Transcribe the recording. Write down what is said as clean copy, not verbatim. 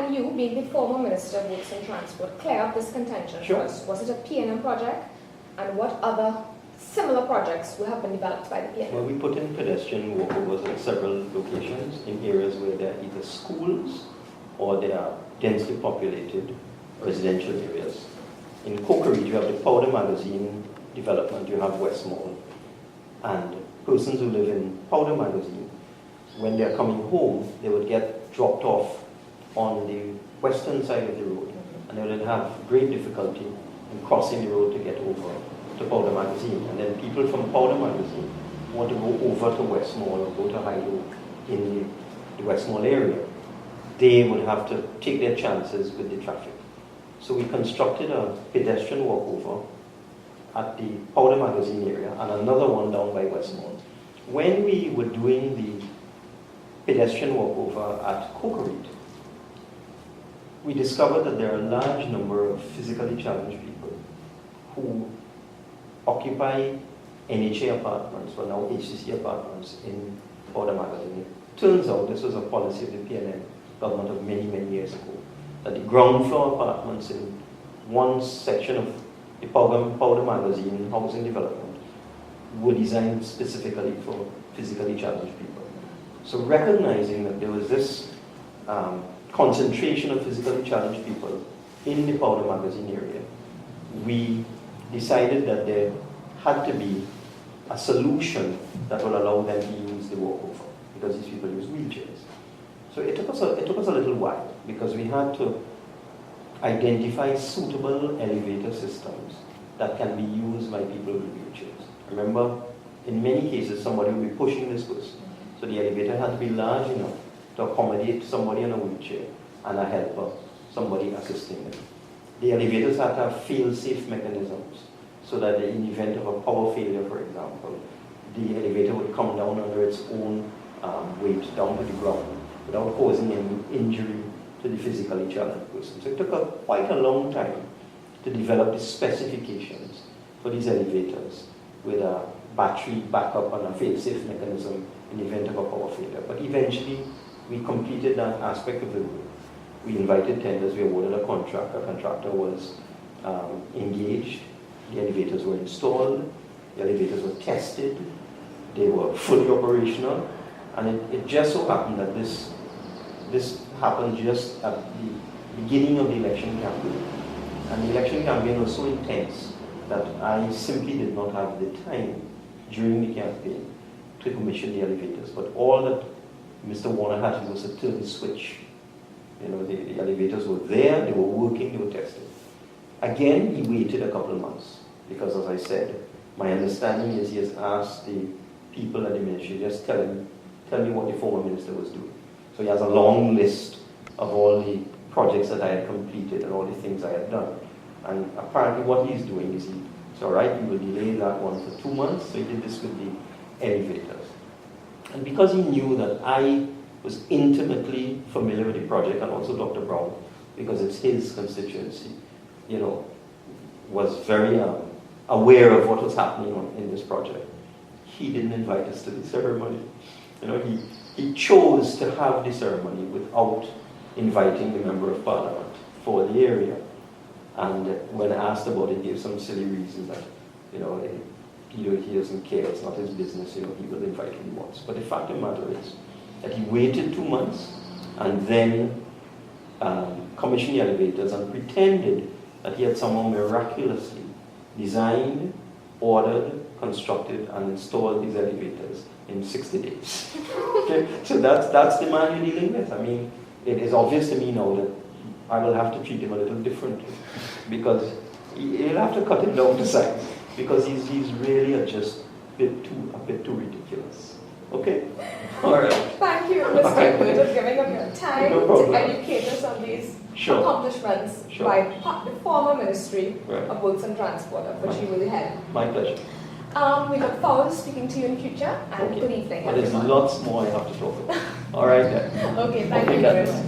Can you, being the former Minister of Works and Transport, clear up this contention Sure. first? Was it a P&M project? And what other similar projects will have been developed by the P&M? Well, we put in pedestrian walkovers at several locations in areas where there are either schools or there are densely populated residential areas. In Cokery, you have the Powder Magazine development, you have Westmall. And persons who live in Powder Magazine, when they're coming home, they would get dropped off on the western side of the road, and they would have great difficulty in crossing the road to get over to Powder Magazine. And then people from Powder Magazine want to go over to Westmall or go to Hilo in the Westmall area. They would have to take their chances with the traffic. So we constructed a pedestrian walkover at the Powder Magazine area and another one down by Westmall. When we were doing the pedestrian walkover at Cokery, we discovered that there are a large number of physically challenged people who occupy NHA apartments, or now HCC apartments in Powder Magazine. It turns out this was a policy of the PNM government of many, many years ago, that the ground floor apartments in one section of the Powder Magazine housing development were designed specifically for physically challenged people. So recognizing that there was this concentration of physically challenged people in the Powder Magazine area, we decided that there had to be a solution that will allow them to use the walkover, because these people use wheelchairs. So it took us a little while, because we had to identify suitable elevator systems that can be used by people with wheelchairs. Remember, in many cases, somebody will be pushing this person. So the elevator had to be large enough to accommodate somebody in a wheelchair and a helper, somebody assisting them. The elevators had to have fail-safe mechanisms so that in the event of a power failure, for example, the elevator would come down under its own weight down to the ground without causing any injury to the physically challenged person. So it took quite a long time to develop the specifications for these elevators with a battery backup and a fail-safe mechanism in the event of a power failure. But eventually, we completed that aspect of the work. We invited tenders, we awarded a contract, a contractor was engaged, the elevators were installed, the elevators were tested, they were fully operational, and it just so happened that this happened just at the beginning of the election campaign. And the election campaign was so intense that I simply did not have the time during the campaign to commission the elevators. But all that Mr. Warner had to do was to turn the switch. You know, the elevators were there, they were working, they were tested. Again, he waited a couple of months, because as I said, my understanding is he has asked the people at the ministry, just tell me what the former minister was doing. So he has a long list of all the projects that I had completed and all the things I had done. And apparently what he's doing is it's all right, we will delay that one for 2 months. So he did this with the elevators. And because he knew that I was intimately familiar with the project, and also Dr. Brown, because it's his constituency, you know, was very aware of what was happening in this project, he didn't invite us to the ceremony. You know, he chose to have the ceremony without inviting the Member of Parliament for the area. And when asked about it, he gave some silly reason that, you know, he doesn't care, it's not his business, you know, he will invite who he wants. But the fact of the matter is that he waited 2 months and then commissioned the elevators and pretended that he had somehow miraculously designed, ordered, constructed, and installed these elevators in 60 days. Okay? So that's the man you're dealing with. I mean, it is obvious to me now that I will have to treat him a little differently, because you'll have to cut him down to size, because he's really just a bit too ridiculous. Okay? All right. Thank you, Mr. Imbert, for giving up your time to educate us on these accomplishments by the former Ministry of Works and Transport, of which you will head. My pleasure. We look forward to speaking to you in the future, and good evening. But there's lots more I have to talk about. All right then. Okay, thank you very much.